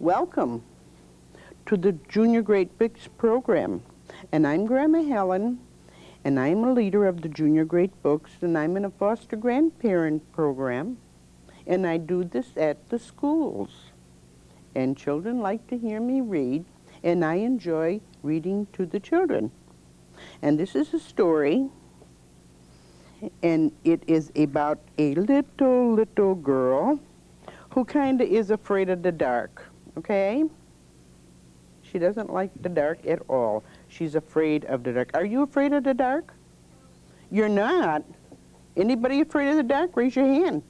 Welcome to the Junior Great Books program. And I'm Grandma Helen, and I'm a leader of the Junior Great Books, and I'm in a foster grandparent program, and I do this at the schools. And children like to hear me read, and I enjoy reading to the children. And this is a story, and it is about a little girl who kind of is afraid of the dark, okay? She doesn't like the dark at all. She's afraid of the dark. Are you afraid of the dark? You're not? Anybody afraid of the dark? Raise your hand.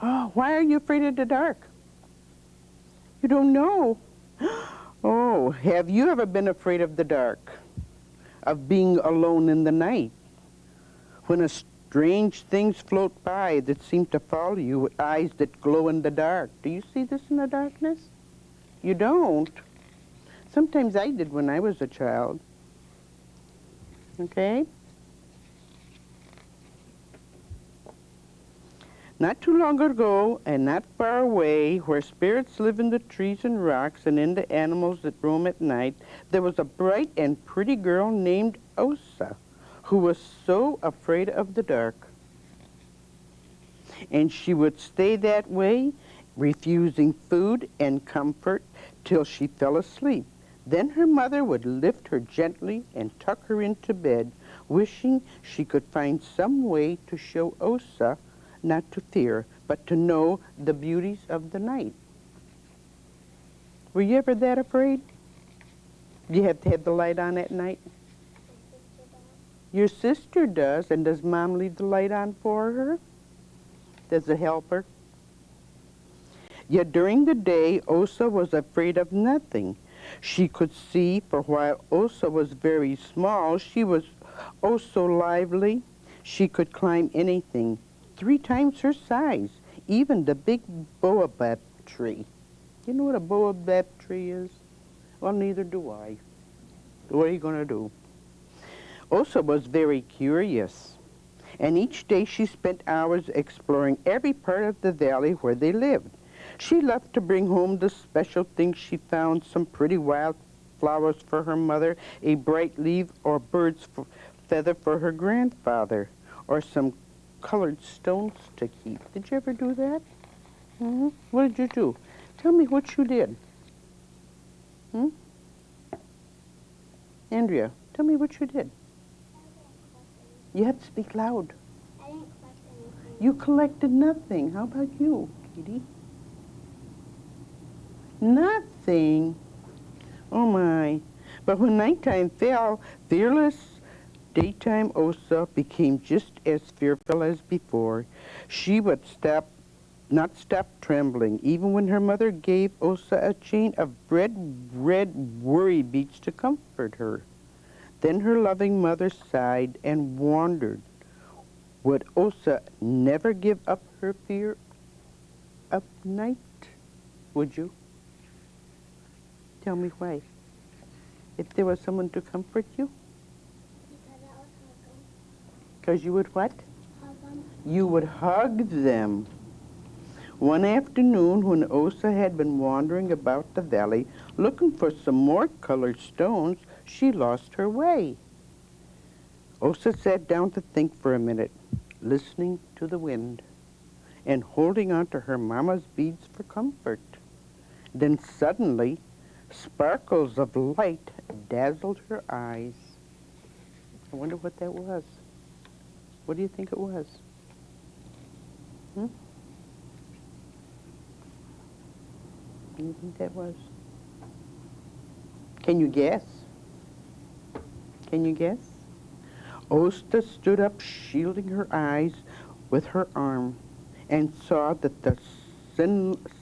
Oh, why are you afraid of the dark? You don't know. Oh, have you ever been afraid of the dark? Of being alone in the night? When strange things float by that seem to follow you with eyes that glow in the dark. Do you see this in the darkness? You don't. Sometimes I did when I was a child. Okay? Not too long ago, and not far away, where spirits live in the trees and rocks and in the animals that roam at night, there was a bright and pretty girl named Osa, who was so afraid of the dark. And she would stay that way, refusing food and comfort till she fell asleep. Then her mother would lift her gently and tuck her into bed, wishing she could find some way to show Osa not to fear, but to know the beauties of the night. Were you ever that afraid? Do you have to have the light on at night? Your sister does, and does Mom leave the light on for her? Does it help her? Yet during the day, Osa was afraid of nothing. She could see, for while Osa was very small, she was oh so lively. She could climb anything, 3 times her size, even the big baobab tree. You know what a baobab tree is? Well, neither do I. What are you going to do? Osa was very curious, and each day she spent hours exploring every part of the valley where they lived. She loved to bring home the special things she found, some pretty wild flowers for her mother, a bright leaf or bird's feather for her grandfather, or some colored stones to keep. Did you ever do that? Mm-hmm. What did you do? Tell me what you did. Andrea, tell me what you did. You have to speak loud. I didn't collect anything. You collected nothing. How about you, Katie? Nothing. Oh my. But when nighttime fell, fearless daytime Osa became just as fearful as before. She would not stop trembling, even when her mother gave Osa a chain of red worry beads to comfort her. Then her loving mother sighed and wondered, would Osa never give up her fear of night? Would you? Tell me why. If there was someone to comfort you? Because I would hug them. Because you would what? Hug them. You would hug them. One afternoon, when Osa had been wandering about the valley looking for some more colored stones, she lost her way. Osa sat down to think for a minute, listening to the wind and holding on to her mama's beads for comfort. Then suddenly, sparkles of light dazzled her eyes. I wonder what that was. What do you think it was? What do you think that was? Can you guess? Can you guess? Osa stood up, shielding her eyes with her arm, and saw that the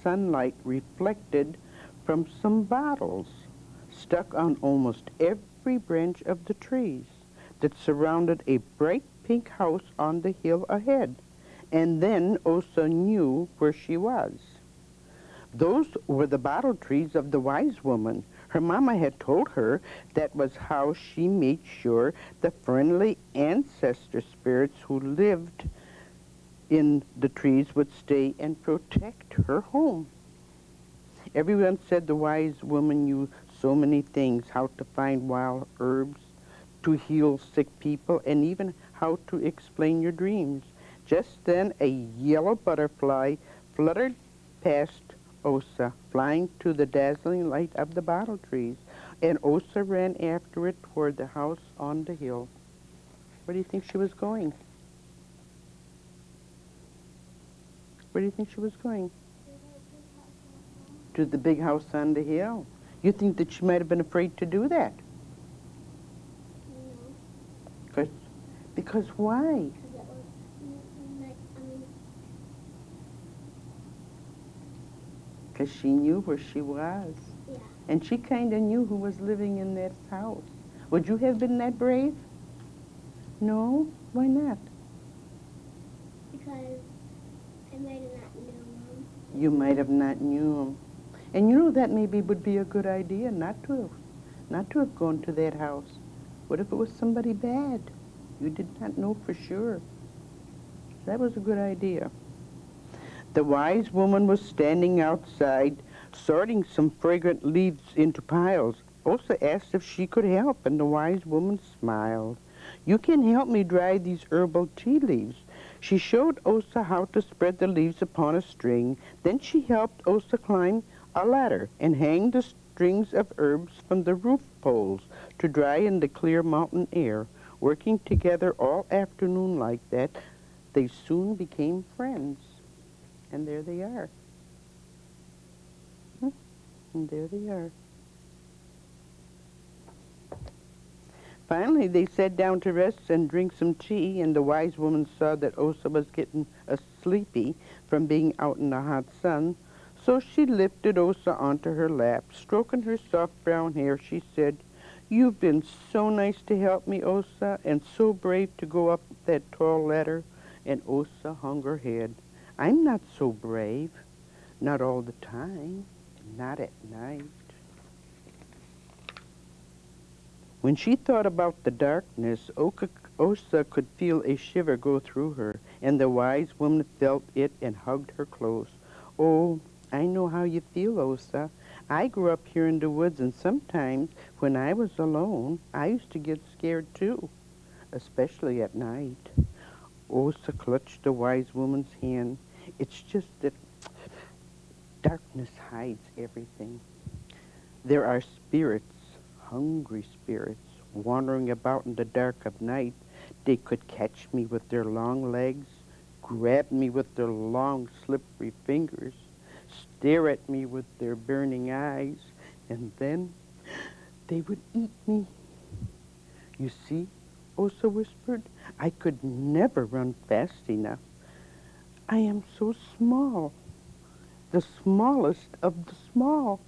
sunlight reflected from some bottles stuck on almost every branch of the trees that surrounded a bright pink house on the hill ahead. And then Osa knew where she was. Those were the bottle trees of the wise woman. Her mama had told her that was how she made sure the friendly ancestor spirits who lived in the trees would stay and protect her home. Everyone said the wise woman knew so many things, how to find wild herbs, to heal sick people, and even how to explain your dreams. Just then a yellow butterfly fluttered past Osa, flying to the dazzling light of the bottle trees, and Osa ran after it toward the house on the hill. Where do you think she was going? Where do you think she was going? To the big house on the hill. You think that she might have been afraid to do that? No. Because why? Because it was, I mean, Because she knew where she was. yeah. And she kind of knew who was living in that house. Would you have been that brave? No? Why not? Because I might have not known them. You might have not knew him. And you know that maybe would be a good idea not to have gone to that house. What if it was somebody bad? You did not know for sure. That was a good idea. The wise woman was standing outside, sorting some fragrant leaves into piles. Osa asked if she could help, and the wise woman smiled. You can help me dry these herbal tea leaves. She showed Osa how to spread the leaves upon a string. Then she helped Osa climb a ladder and hang the strings of herbs from the roof poles to dry in the clear mountain air. Working together all afternoon like that, they soon became friends. And there they are. And there they are. Finally, they sat down to rest and drink some tea, and the wise woman saw that Osa was getting sleepy from being out in the hot sun. So she lifted Osa onto her lap. Stroking her soft brown hair, she said, "You've been so nice to help me, Osa, and so brave to go up that tall ladder." And Osa hung her head. "I'm not so brave. Not all the time. Not at night." When she thought about the darkness, Osa could feel a shiver go through her, and the wise woman felt it and hugged her close. "Oh, I know how you feel, Osa. I grew up here in the woods, and sometimes when I was alone, I used to get scared too, especially at night." Osa clutched the wise woman's hand. "It's just that darkness hides everything. There are spirits, hungry spirits, wandering about in the dark of night. They could catch me with their long legs, grab me with their long, slippery fingers, stare at me with their burning eyes, and then they would eat me." "You see," Osa whispered, "I could never run fast enough. I am so small, the smallest of the small."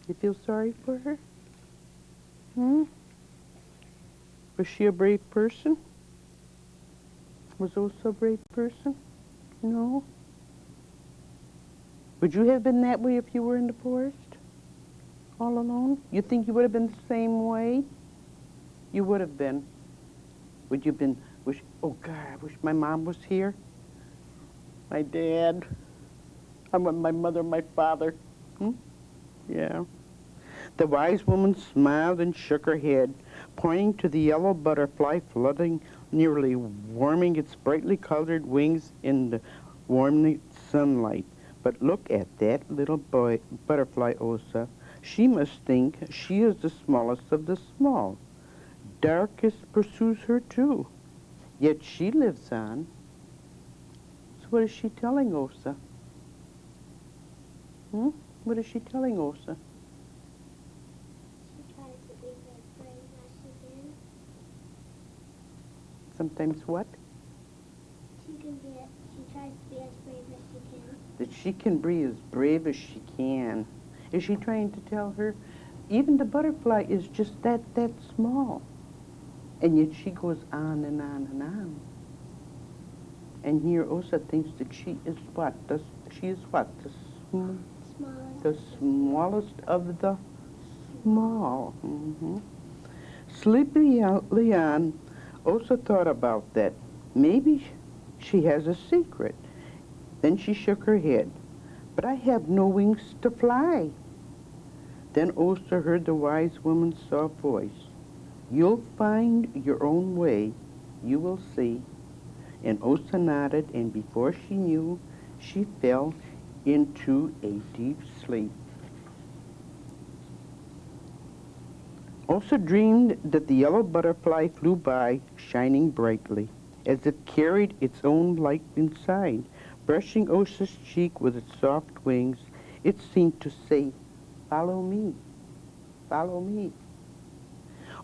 You feel sorry for her? Was she a brave person? Was Osa a brave person? No? Would you have been that way if you were in the forest? All alone? You think you would have been the same way? You would have been. Would you have been, oh God, I wish my mom was here. My dad. I want my mother, my father. Yeah. The wise woman smiled and shook her head, pointing to the yellow butterfly floating, nearly warming its brightly colored wings in the warm sunlight. "But look at that little butterfly, Osa. She must think she is the smallest of the small. Darkness pursues her too, yet she lives on." So what is she telling Osa? What is she telling Osa? She tries to be as brave as she can. Sometimes what? She tries to be as brave as she can. That she can be as brave as she can. Is she trying to tell her? Even the butterfly is just that small. And yet she goes on and on and on. And here Osa thinks that she is what? The smallest of the small. Sleepy Leon Osa thought about that. Maybe she has a secret. Then she shook her head. but I have no wings to fly. Then Osa heard the wise woman's soft voice. You'll find your own way, you will see. And Osa nodded, and before she knew, she fell into a deep sleep. Osa dreamed that the yellow butterfly flew by, shining brightly, as it carried its own light inside. Brushing Osa's cheek with its soft wings, it seemed to say, follow me, follow me.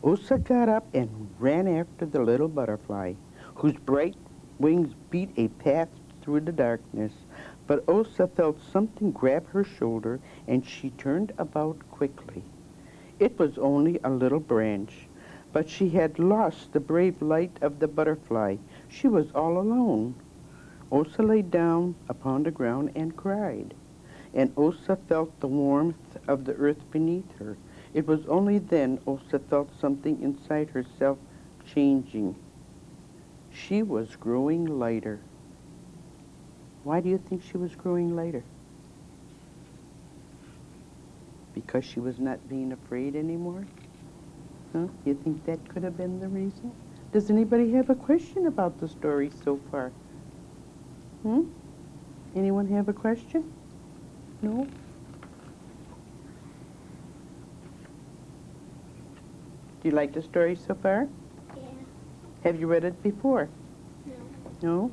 Osa got up and ran after the little butterfly, whose bright wings beat a path through the darkness. But Osa felt something grab her shoulder, and she turned about quickly. It was only a little branch, but she had lost the brave light of the butterfly. She was all alone. Osa lay down upon the ground and cried, and Osa felt the warmth of the earth beneath her. It was only then Osa felt something inside herself changing. She was growing lighter. Why do you think she was growing lighter? Because she was not being afraid anymore? Huh? You think that could have been the reason? Does anybody have a question about the story so far? Anyone have a question? No? Do you like the story so far? Yeah. Have you read it before? No. No?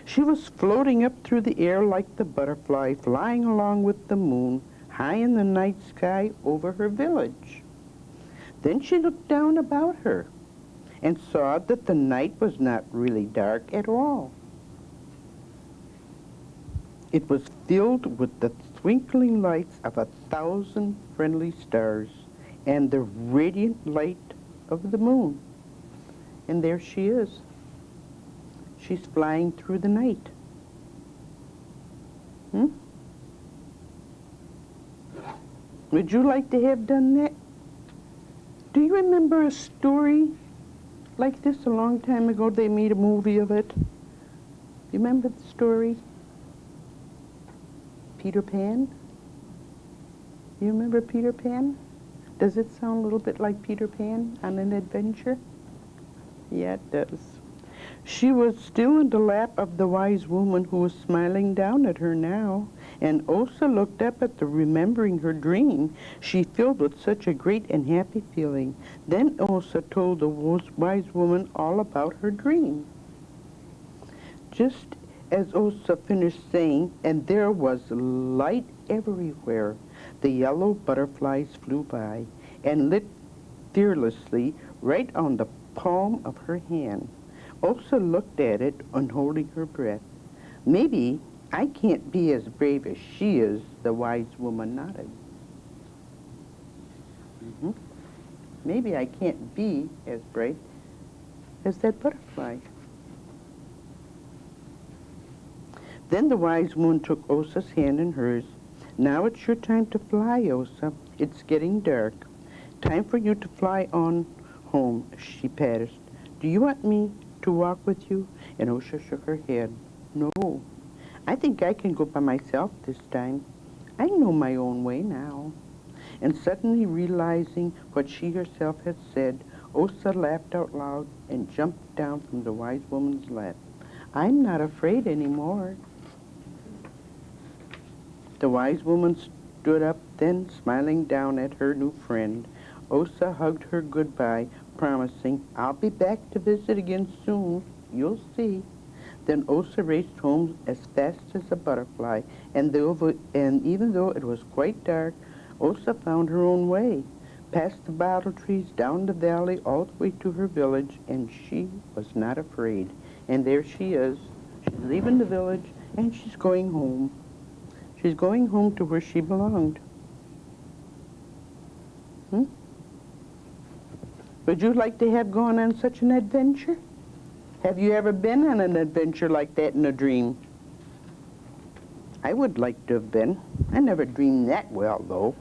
She was floating up through the air like the butterfly, flying along with the moon, high in the night sky over her village. Then she looked down about her and saw that the night was not really dark at all. It was filled with the twinkling lights of 1,000 friendly stars and the radiant light of the moon. And there she is. She's flying through the night. Would you like to have done that? Do you remember a story like this a long time ago? They made a movie of it. You remember the story? Peter Pan? You remember Peter Pan? Does it sound a little bit like Peter Pan on an adventure? Yeah, it does. She was still in the lap of the wise woman who was smiling down at her now, and Osa looked up at the remembering her dream. She filled with such a great and happy feeling. Then Osa told the wise woman all about her dream. Just as Osa finished saying, and there was light everywhere, the yellow butterflies flew by and lit fearlessly right on the palm of her hand. Osa looked at it and holding her breath. Maybe I can't be as brave as she is, the wise woman nodded. Maybe I can't be as brave as that butterfly. Then the wise woman took Osa's hand in hers. Now it's your time to fly, Osa. It's getting dark. Time for you to fly on home, she patted. Do you want me to walk with you? And Osa shook her head. No, I think I can go by myself this time. I know my own way now. And suddenly realizing what she herself had said, Osa laughed out loud and jumped down from the wise woman's lap. I'm not afraid anymore. The wise woman stood up then, smiling down at her new friend. Osa hugged her goodbye, promising, I'll be back to visit again soon. You'll see. Then Osa raced home as fast as a butterfly, and even though it was quite dark, Osa found her own way, past the bottle trees, down the valley, all the way to her village, and she was not afraid. And there she is. She's leaving the village, and she's going home. She's going home to where she belonged. Would you like to have gone on such an adventure? Have you ever been on an adventure like that in a dream? I would like to have been. I never dreamed that well, though.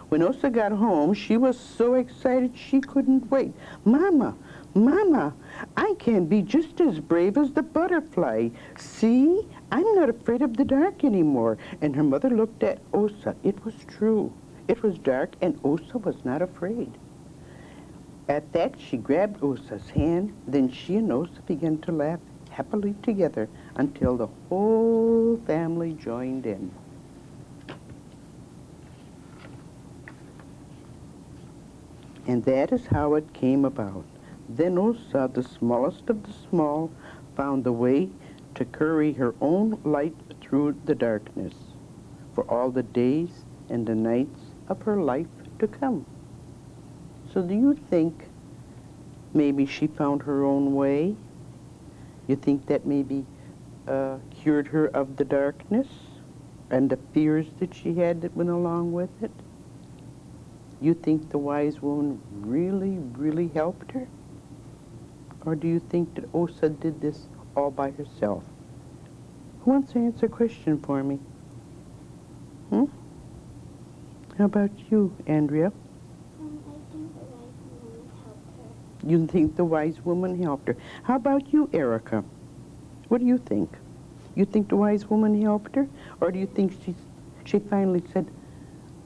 When Osa got home, she was so excited she couldn't wait. Mama, Mama, I can be just as brave as the butterfly. See, I'm not afraid of the dark anymore. And her mother looked at Osa. It was true. It was dark, and Osa was not afraid. At that, she grabbed Osa's hand. Then she and Osa began to laugh happily together until the whole family joined in. And that is how it came about. Then Osa, the smallest of the small, found the way to carry her own light through the darkness for all the days and the nights of her life to come. So do you think maybe she found her own way? You think that maybe cured her of the darkness and the fears that she had that went along with it? You think the wise woman really, really helped her? Or do you think that Osa did this all by herself? Who wants to answer a question for me? How about you, Andrea? I think the wise woman helped her. You think the wise woman helped her. How about you, Erica? What do you think? You think the wise woman helped her? Or do you think she finally said,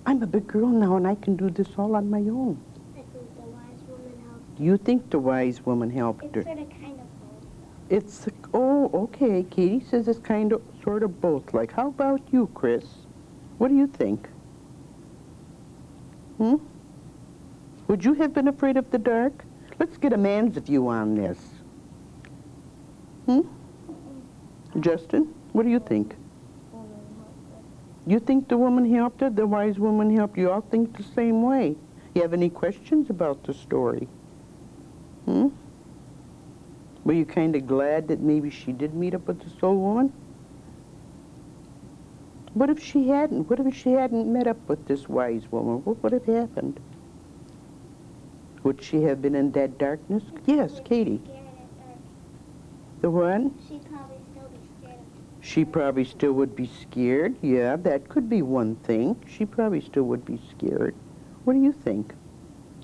I'm a big girl now and I can do this all on my own? I think the wise woman helped You think the wise woman helped her. her. It's sort of kind of both, though. It's, oh, okay. Katie says it's kind of, sort of both. Like, how about you, Chris? What do you think? Would you have been afraid of the dark? Let's get a man's view on this. Justin, what do you think? Woman helped her. You think the woman helped her? The wise woman helped you? You all think the same way. You have any questions about the story? Were you kind of glad that maybe she did meet up with the soul woman? What if she hadn't? What if she hadn't met up with this wise woman? What would have happened? Would she have been in that darkness? Yes, Katie. Scared at dark. The one? She'd probably still be scared of She probably still would be scared. Yeah, that could be one thing. She probably still would be scared. What do you think,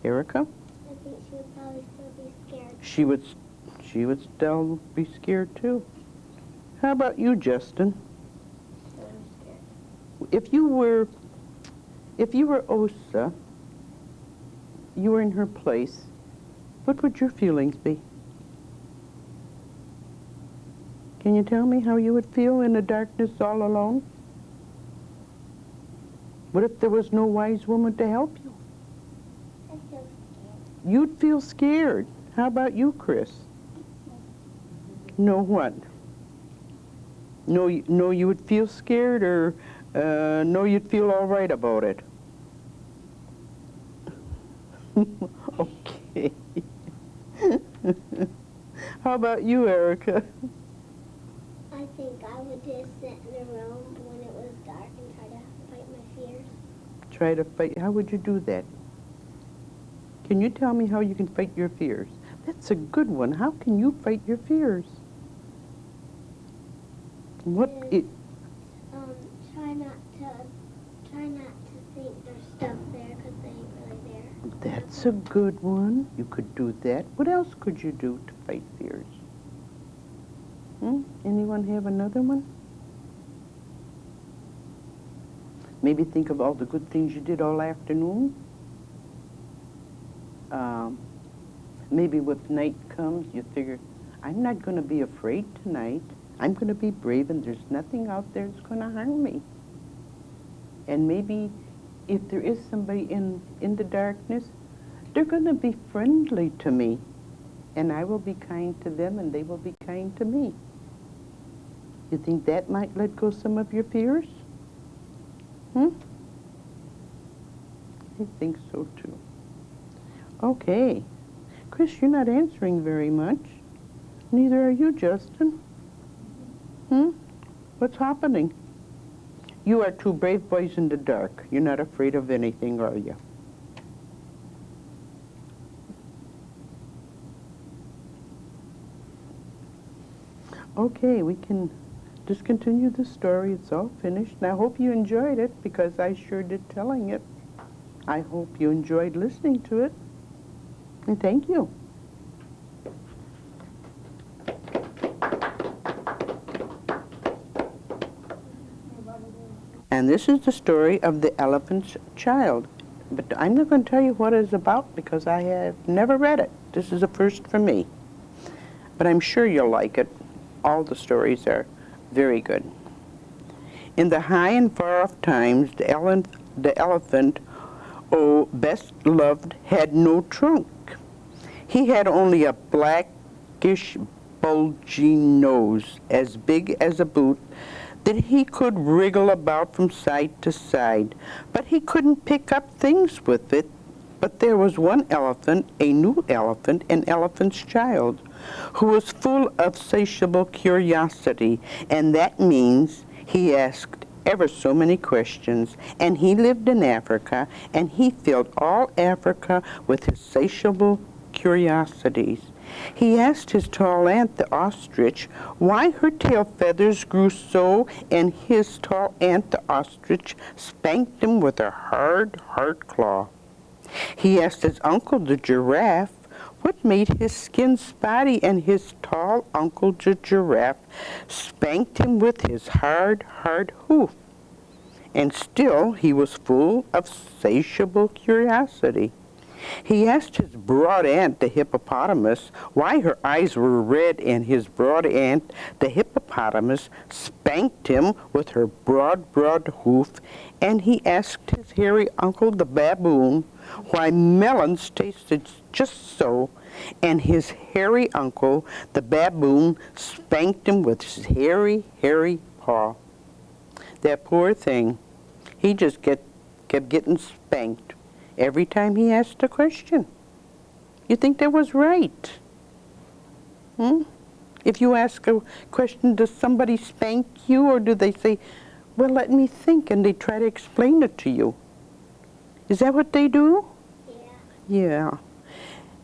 Erica? I think she would probably still be scared. She would still be scared too. How about you, Justin? Still be scared. If you were Osa, you were in her place, what would your feelings be? Can you tell me how you would feel in the darkness all alone? What if there was no wise woman to help you? I'd feel scared. You'd feel scared. How about you, Chris? No what? No, you would feel scared, or no, you'd feel all right about it? Okay. How about you, Erica? I think I would just sit in a room when it was dark and try to fight my fears. Try to fight. How would you do that? Can you tell me how you can fight your fears? That's a good one. How can you fight your fears? What it? Try not to think there's stuff there because they ain't really there. That's a good one. You could do that. What else could you do to fight fears? Anyone have another one? Maybe think of all the good things you did all afternoon. Maybe when night comes, you figure, I'm not going to be afraid tonight. I'm going to be brave, and there's nothing out there that's going to harm me. And maybe if there is somebody in the darkness, they're going to be friendly to me. And I will be kind to them, and they will be kind to me. You think that might let go some of your fears? I think so, too. Okay. Chris, you're not answering very much. Neither are you, Justin. What's happening? You are two brave boys in the dark. You're not afraid of anything, are you? Okay, we can discontinue the story. It's all finished. And I hope you enjoyed it, because I sure did telling it. I hope you enjoyed listening to it. And thank you. And this is the story of the elephant's child. But I'm not going to tell you what it's about because I have never read it. This is a first for me. But I'm sure you'll like it. All the stories are very good. In the high and far off times, the elephant, oh, best loved, had no trunk. He had only a blackish, bulgy nose, as big as a boot, that he could wriggle about from side to side, but he couldn't pick up things with it. But there was one elephant, a new elephant, an elephant's child, who was full of satiable curiosity, and that means he asked ever so many questions, and he lived in Africa, and he filled all Africa with his satiable curiosities. He asked his tall aunt, the ostrich, why her tail feathers grew so, and his tall aunt, the ostrich, spanked him with her hard claw. He asked his uncle, the giraffe, what made his skin spotty, and his tall uncle, the giraffe, spanked him with his hard hoof. And still he was full of satiable curiosity. He asked his broad aunt, the hippopotamus, why her eyes were red, and his broad aunt, the hippopotamus, spanked him with her broad hoof. And he asked his hairy uncle, the baboon, why melons tasted just so, and his hairy uncle, the baboon, spanked him with his hairy paw. That poor thing, he just kept getting spanked every time he asked a question. You think that was right? If you ask a question, does somebody spank you, or do they say, well, let me think, and they try to explain it to you? Is that what they do? Yeah.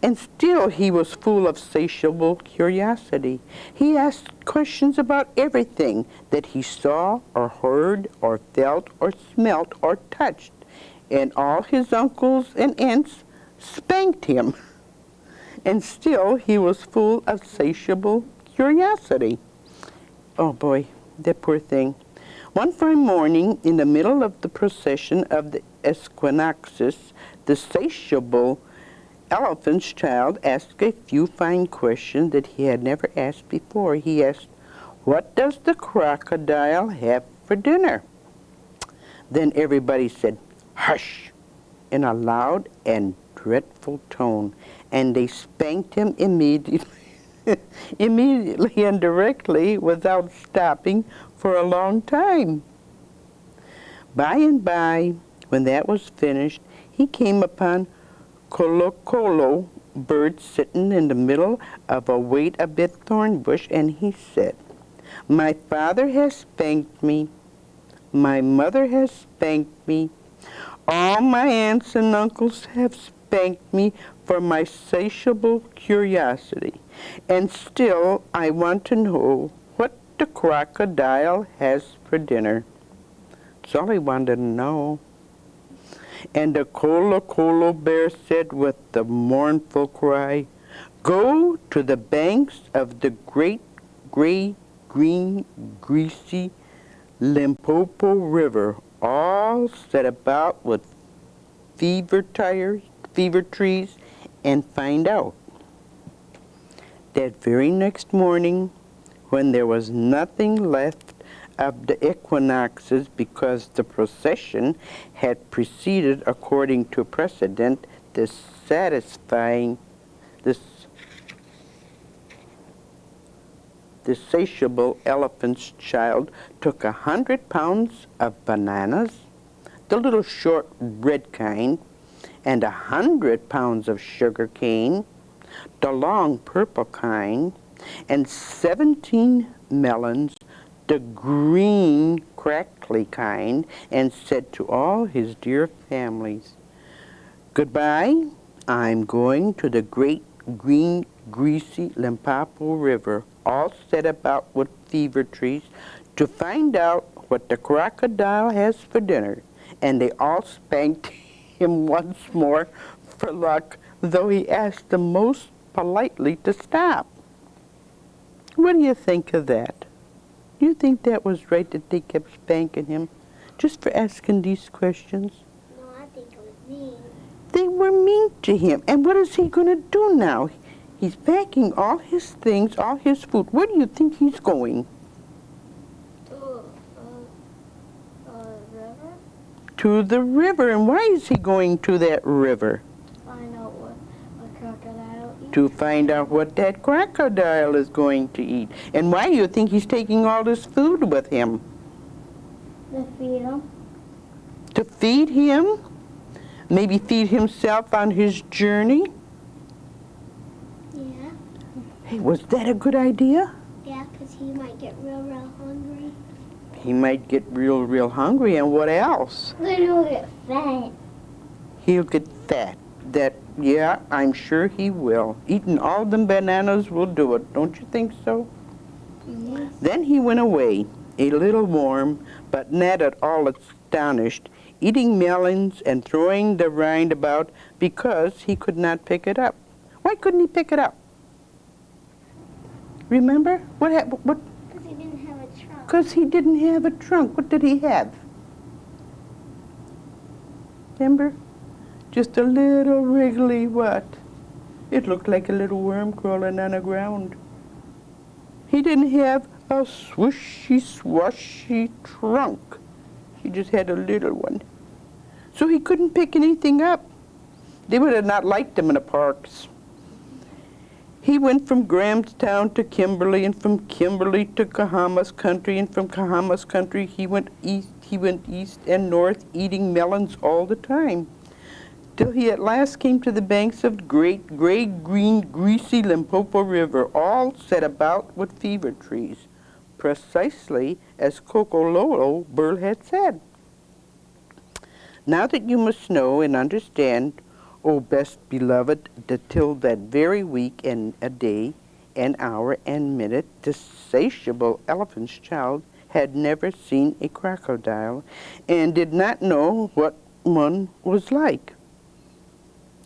And still he was full of satiable curiosity. He asked questions about everything that he saw or heard or felt or smelt or touched. And all his uncles and aunts spanked him. And still he was full of satiable curiosity. Oh boy, that poor thing. One fine morning, in the middle of the procession of the equinoxes, the satiable elephant's child asked a few fine questions that he had never asked before. He asked, what does the crocodile have for dinner? Then everybody said, hush, in a loud and dreadful tone, and they spanked him immediately and directly without stopping for a long time. By and by, when that was finished, he came upon Kolokolo bird sitting in the middle of a wait-a-bit thorn bush, and he said, my father has spanked me, my mother has spanked me, all my aunts and uncles have spanked me for my satiable curiosity, and still I want to know what the crocodile has for dinner. That's all he wanted to know. And the Kolokolo bear said with a mournful cry, go to the banks of the great gray, green, greasy Limpopo River, all set about with fever trees, and find out. That very next morning, when there was nothing left of the equinoxes because the procession had proceeded according to precedent, the satiable elephant's child took 100 pounds of bananas, the little short red kind, and 100 pounds of sugar cane, the long purple kind, and 17 melons, the green crackly kind, and said to all his dear families, goodbye, I'm going to the great green greasy Limpopo River, all set about with fever trees, to find out what the crocodile has for dinner. And they all spanked him once more for luck, though he asked them most politely to stop. What do you think of that? Do you think that was right that they kept spanking him? just for asking these questions. No, I think it was mean. They were mean to him. And what is he going to do now? He's packing all his things, all his food. Where do you think he's going? River? To the river. And why is he going to that river? Find out what a crocodile eats. To find out what that crocodile is going to eat. And why do you think he's taking all this food with him? To feed him. To feed him? Maybe feed himself on his journey? Yeah. Hey, was that a good idea? Yeah, 'cause he might get real hungry. He might get real hungry. And what else? Then he'll get fat. He'll get fat. Yeah, I'm sure he will. Eating all them bananas will do it. Don't you think so? Yes. Then he went away, a little warm, but not at all astonished, eating melons and throwing the rind about because he could not pick it up. Why couldn't he pick it up? Remember? What? Because he didn't have a trunk. Because he didn't have a trunk. What did he have? Remember? Just a little wriggly what? It looked like a little worm crawling on the ground. He didn't have a swooshy, swashy trunk. He just had a little one. So he couldn't pick anything up. They would have not liked him in the parks. He went from Grahamstown to Kimberly, and from Kimberly to Cahamas Country, and from Cahamas Country he went east and north, eating melons all the time, till he at last came to the banks of the great gray, green, greasy Limpopo River, all set about with fever trees, precisely as Kokololo Burl had said. Now that you must know and understand, O best beloved, that till that very week and a day, an hour and minute, the satiable elephant's child had never seen a crocodile and did not know what one was like.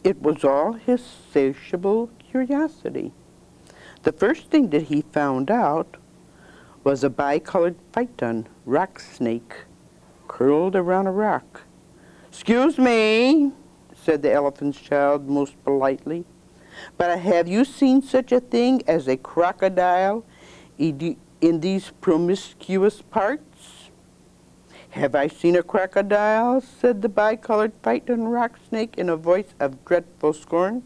It was all his satiable curiosity. The first thing that he found out was a bicolored phyton rock snake curled around a rock. "Excuse me," said the elephant's child most politely, "but have you seen such a thing as a crocodile in these promiscuous parts?" "Have I seen a crocodile?" said the bicolored phyton rock snake in a voice of dreadful scorn.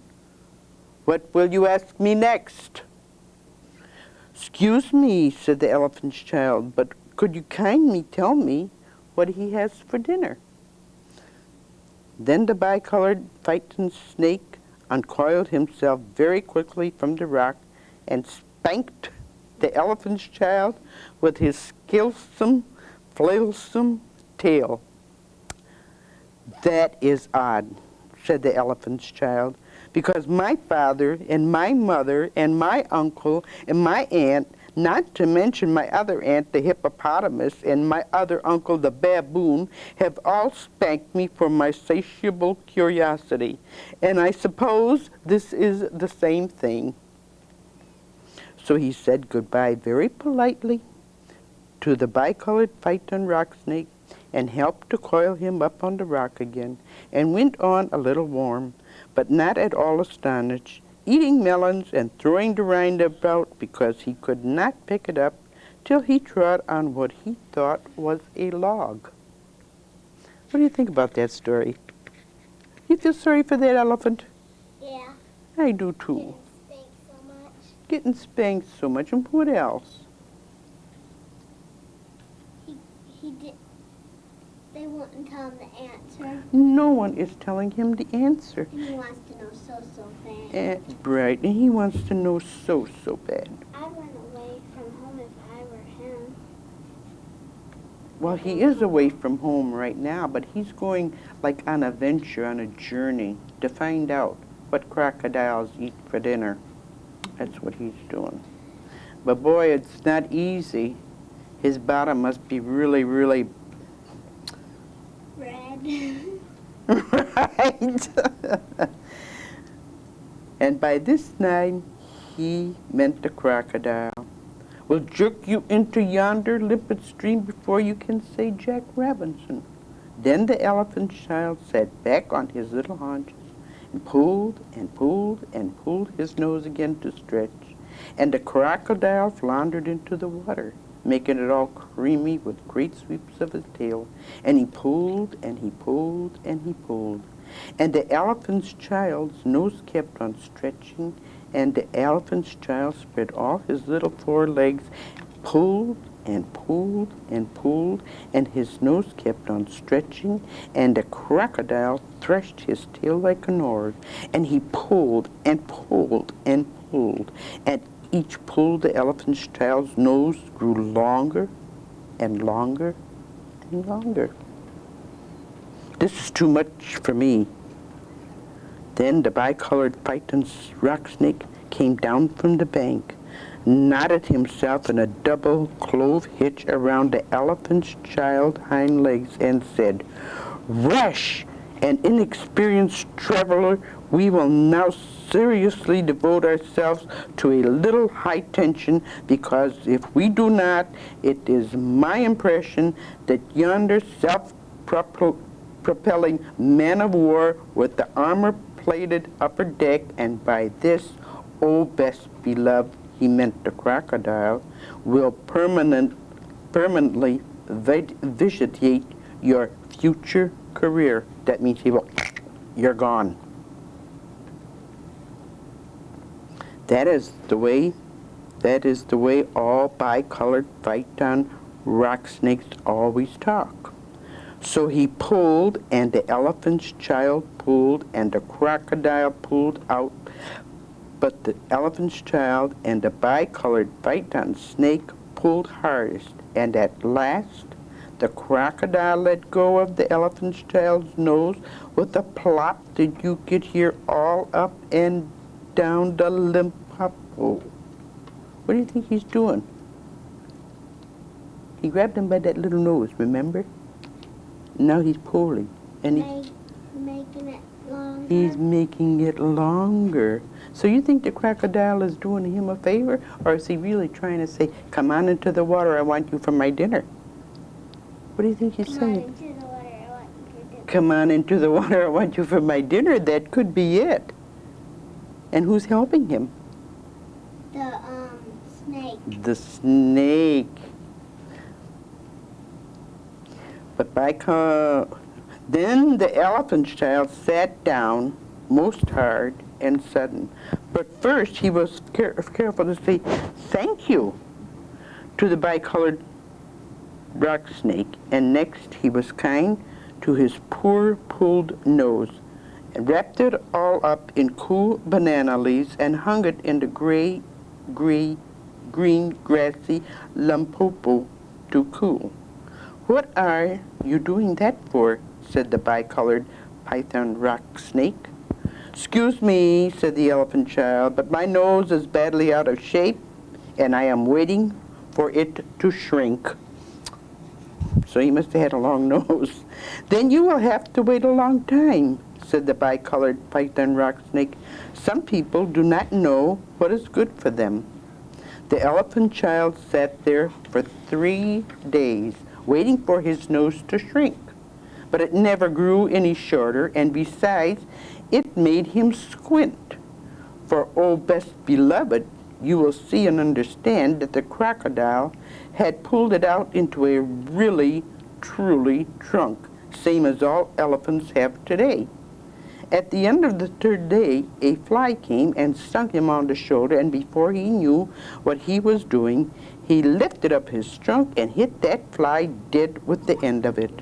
"What will you ask me next?" "Excuse me," said the elephant's child, "but could you kindly tell me what he has for dinner?" Then the bicolored phyton snake uncoiled himself very quickly from the rock and spanked the elephant's child with his skillsome, flailsome tail. "That is odd," said the elephant's child, "because my father and my mother and my uncle and my aunt, not to mention my other aunt, the hippopotamus, and my other uncle, the baboon, have all spanked me for my satiable curiosity. And I suppose this is the same thing." So he said goodbye very politely to the bicolored phyton rock snake and helped to coil him up on the rock again, and went on a little warm, but not at all astonished, eating melons and throwing the rind about because he could not pick it up till he trod on what he thought was a log. What do you think about that story? You feel sorry for that elephant? Yeah. I do too. Getting spanked so much. Getting spanked so much. And what else? He did. They wouldn't tell him the answer. No one is telling him the answer. And he wants to know so bad. Right, and he wants to know so bad. I'd run away from home if I were him. Well, he is away from home right now, but he's going like on a venture, on a journey to find out what crocodiles eat for dinner. That's what he's doing. But boy, it's not easy. His bottom must be really Red. right. And by this time, he meant the crocodile. will jerk you into yonder limpid stream before you can say Jack Robinson. Then the elephant child sat back on his little haunches and pulled and pulled and pulled his nose again to stretch, and the crocodile floundered into the water, making it all creamy with great sweeps of his tail, and he pulled and he pulled and he pulled, and the elephant's child's nose kept on stretching, and the elephant's child spread all his little forelegs, pulled and pulled and pulled, and his nose kept on stretching, and the crocodile threshed his tail like an oar, and he pulled and pulled and pulled, and each pull the elephant's child's nose grew longer and longer and longer. This is too much for me. Then the bicolored python's rock snake came down from the bank, knotted himself in a double clove hitch around the elephant's child's hind legs, and said, "Rash and inexperienced traveler, we will now seriously devote ourselves to a little high tension, because if we do not, it is my impression that yonder self-propelling man of war with the armor-plated upper deck," and by this, "O best beloved," he meant the crocodile, "will permanently vitiate your future career." That means he will, you're gone. That is the way all bicolored python rock snakes always talk. So he pulled, and the elephant's child pulled, and the crocodile pulled out, but the elephant's child and the bicolored python snake pulled hardest, and at last the crocodile let go of the elephant's child's nose with a plop that you could hear all up and down the Limpopo. What do you think he's doing? He grabbed him by that little nose, remember? Now he's pulling, and Making it longer. he's making it longer. So you think the crocodile is doing him a favor, or is he really trying to say, "Come on into the water, I want you for my dinner"? What do you think he's Come on saying? into the water, I want you for dinner. "Come on into the water, I want you for my dinner." That could be it. And who's helping him? The snake. The snake. But then the elephant's child sat down most hard and sudden. But first he was careful to say thank you to the bicolored rock snake, and next he was kind to his poor pulled nose, and wrapped it all up in cool banana leaves and hung it in the green grassy Limpopo to cool. "What are you doing that for?" said the bicolored python rock snake. "Excuse me," said the elephant child, "but my nose is badly out of shape, and I am waiting for it to shrink." So he must have had a long nose. "Then you will have to wait a long time," said the bicolored python rock snake. "Some people do not know what is good for them." The elephant child sat there for 3 days, waiting for his nose to shrink. But it never grew any shorter, and besides, it made him squint. For, oh, best beloved, you will see and understand that the crocodile had pulled it out into a really, truly trunk, same as all elephants have today. At the end of the 3rd day, a fly came and stung him on the shoulder, and before he knew what he was doing, he lifted up his trunk and hit that fly dead with the end of it.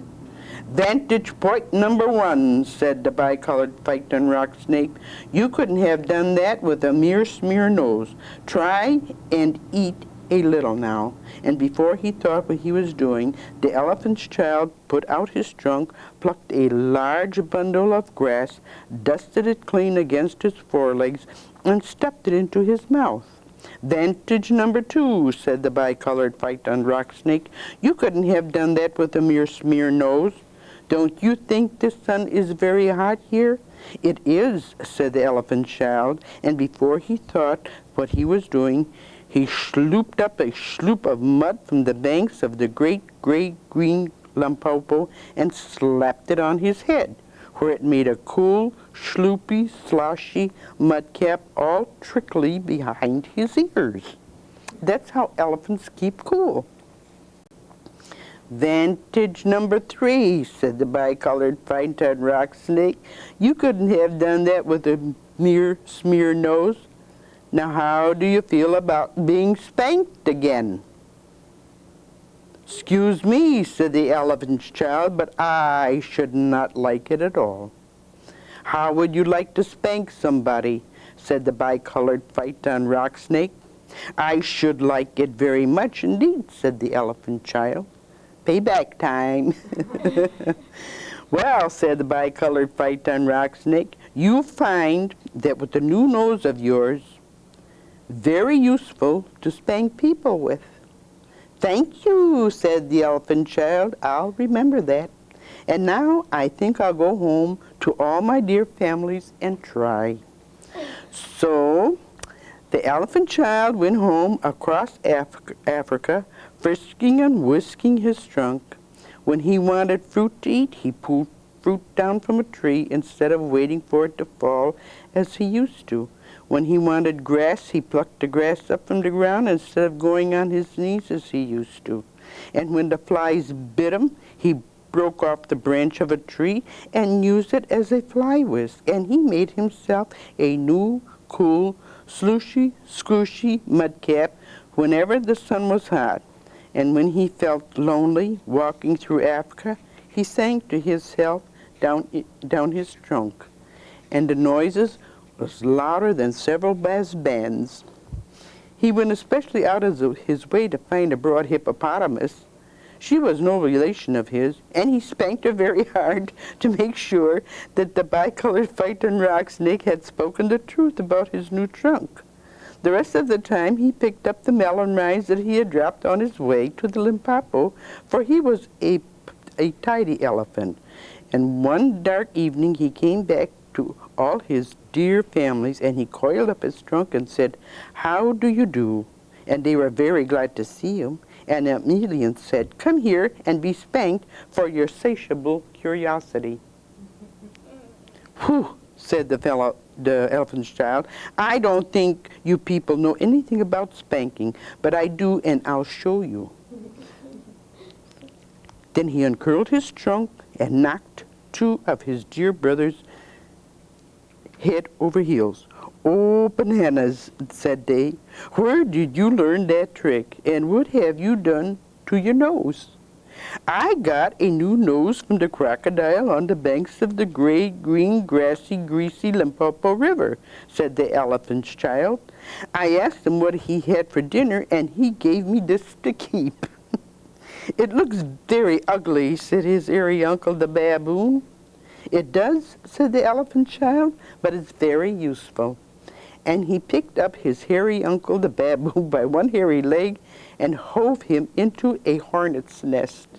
"Vantage point number 1, said the bicolored python rock snake. "You couldn't have done that with a mere smear nose. Try and eat a little now." And before he thought what he was doing, the elephant's child put out his trunk, plucked a large bundle of grass, dusted it clean against his forelegs, and stuffed it into his mouth. "Vantage number 2, said the bicolored python rock snake. "You couldn't have done that with a mere smear nose. Don't you think the sun is very hot here?" "It is," said the elephant child, and before he thought what he was doing, he slooped up a sloop of mud from the banks of the great gray green Limpopo and slapped it on his head, where it made a cool, sloopy, sloshy mudcap all trickly behind his ears. That's how elephants keep cool. Vantage number 3, said the bicolored fine-toned rock snake. You couldn't have done that with a mere smear nose. Now how do you feel about being spanked again? Excuse me, said the elephant's child, but I should not like it at all. How would you like to spank somebody? Said the bicolored python rock snake. I should like it very much indeed, said the elephant child. Payback time. Well, said the bicolored python rock snake, you'll find that with the new nose of yours, very useful to spank people with. Thank you, said the elephant child. I'll remember that. And now I think I'll go home to all my dear families and try. So the elephant child went home across Africa, frisking and whisking his trunk. When he wanted fruit to eat, he pulled fruit down from a tree instead of waiting for it to fall as he used to. When he wanted grass, he plucked the grass up from the ground instead of going on his knees as he used to. And when the flies bit him, he broke off the branch of a tree and used it as a fly whisk. And he made himself a new, cool, slushy, squishy mudcap whenever the sun was hot. And when he felt lonely walking through Africa, he sang to himself down his trunk. And the noises was louder than several bass bands. He went especially out of his way to find a broad hippopotamus. She was no relation of his, and he spanked her very hard to make sure that the bicolored python rock snake had spoken the truth about his new trunk. The rest of the time he picked up the melon rinds that he had dropped on his way to the Limpopo, for he was a tidy elephant. And one dark evening he came back to all his dear families, and he coiled up his trunk and said, "How do you do?" And they were very glad to see him. And Emelian said, "Come here and be spanked for your satiable curiosity." "Whew," said the elephant's child. "I don't think you people know anything about spanking, but I do, and I'll show you." Then he uncurled his trunk and knocked 2 of his dear brothers head over heels. "Oh, bananas," said they, "where did you learn that trick, and what have you done to your nose?" "I got a new nose from the crocodile on the banks of the gray, green, grassy, greasy Limpopo River," said the elephant's child. "I asked him what he had for dinner, and he gave me this to keep." "It looks very ugly," said his airy uncle, the baboon. "It does," said the elephant child, "but it's very useful." And he picked up his hairy uncle, the baboon, by one hairy leg and hove him into a hornet's nest.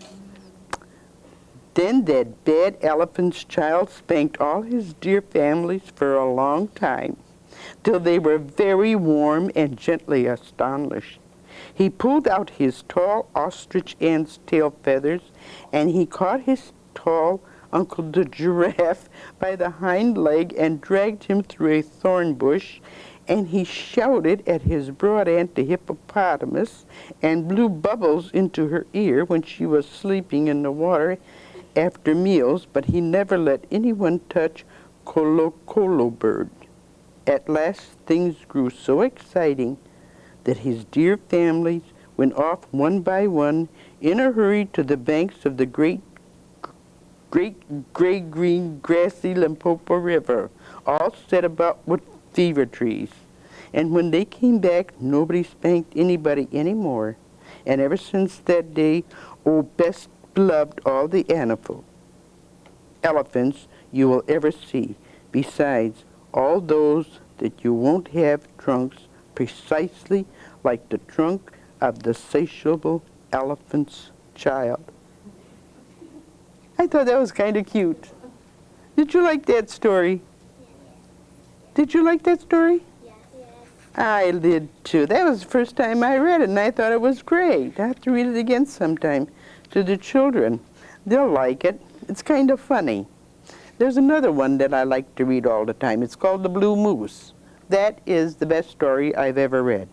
Then that bad elephant's child spanked all his dear families for a long time, till they were very warm and gently astonished. He pulled out his tall ostrich ant's tail feathers, and he caught his tall Uncle the giraffe by the hind leg and dragged him through a thorn bush, and he shouted at his broad aunt the hippopotamus and blew bubbles into her ear when she was sleeping in the water after meals, but he never let anyone touch Colo Colo Bird. At last things grew so exciting that his dear families went off one by one in a hurry to the banks of the great gray green grassy Limpopo River, all set about with fever trees. And when they came back, nobody spanked anybody anymore. And ever since that day, oh, best beloved all the elephants you will ever see, besides all those that you won't have trunks precisely like the trunk of the satiable elephant's child. I thought that was kind of cute. Did you like that story? Yes. Did you like that story? Yes. I did too. That was the first time I read it, and I thought it was great. I have to read it again sometime to the children. They'll like it. It's kind of funny. There's another one that I like to read all the time. It's called The Blue Moose. That is the best story I've ever read.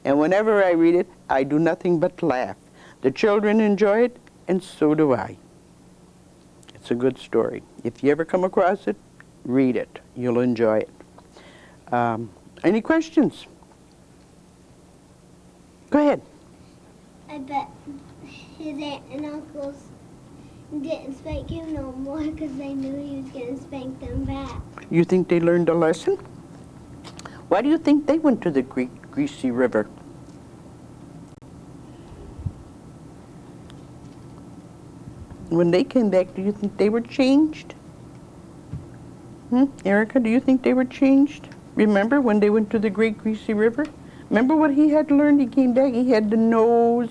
And whenever I read it, I do nothing but laugh. The children enjoy it, and so do I. It's a good story. If you ever come across it, read it. You'll enjoy it. Any questions? Go ahead. I bet his aunt and uncles didn't spank him no more because they knew he was going to spank them back. You think they learned a lesson? Why do you think they went to the Greasy River? When they came back, do you think they were changed? Erica, do you think they were changed? Remember when they went to the Great Greasy River? Remember what he had learned? He came back, he had the nose.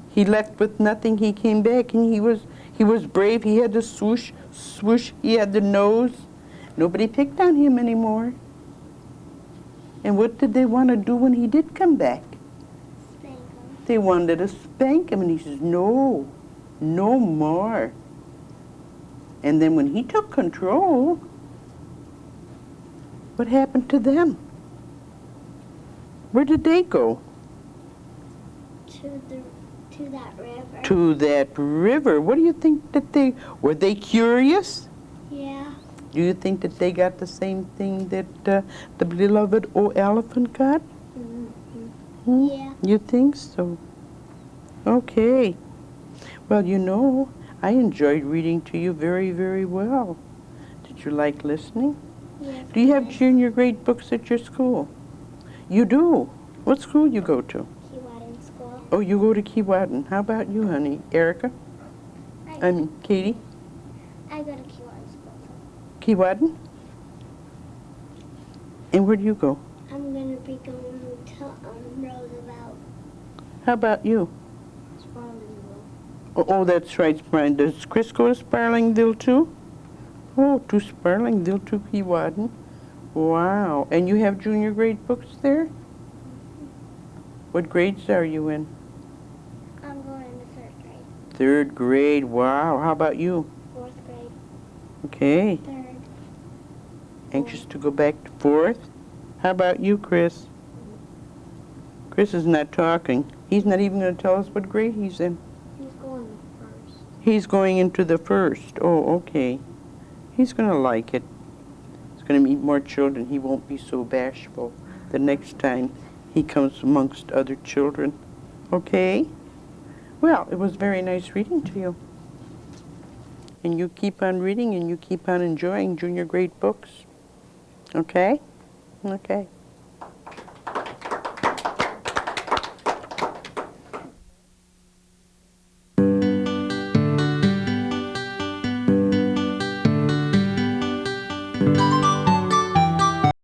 He left with nothing. He came back and he was brave. He had the swoosh, swoosh. He had the nose. Nobody picked on him anymore. And what did they want to do when he did come back? Spank him. They wanted to spank him, and he says, no, no more. And then when he took control, what happened to them? Where did they go? To that river. To that river. What do you think that were they curious? Yeah. Do you think that they got the same thing that the beloved old elephant got? Mm-hmm. Yeah. You think so? Okay. Well, you know, I enjoyed reading to you very, very well. Did you like listening? Yes. Do you have junior grade books at your school? You do? What school you go to? Keewatin School. Oh, you go to Keewatin. How about you, honey? Erica? Katie? I go to Keewatin School. Keewatin? And where do you go? I'm going to be going to Roosevelt. How about you? Sparlingville. Oh, that's right, Brian. Does Chris go to Sparlingville too? Oh, to Sparlingville, to Keewatin. Wow. And you have junior grade books there? What grades are you in? I'm going to third grade. Third grade. Wow. How about you? Fourth grade. Okay. Third. Anxious to go back to fourth? How about you, Chris? Chris is not talking. He's not even going to tell us what grade he's in. He's going first. He's going into the first. Oh, okay. He's going to like it. He's going to meet more children. He won't be so bashful the next time he comes amongst other children. Okay? Well, it was very nice reading to you. And you keep on reading and you keep on enjoying junior grade books. Okay? Okay.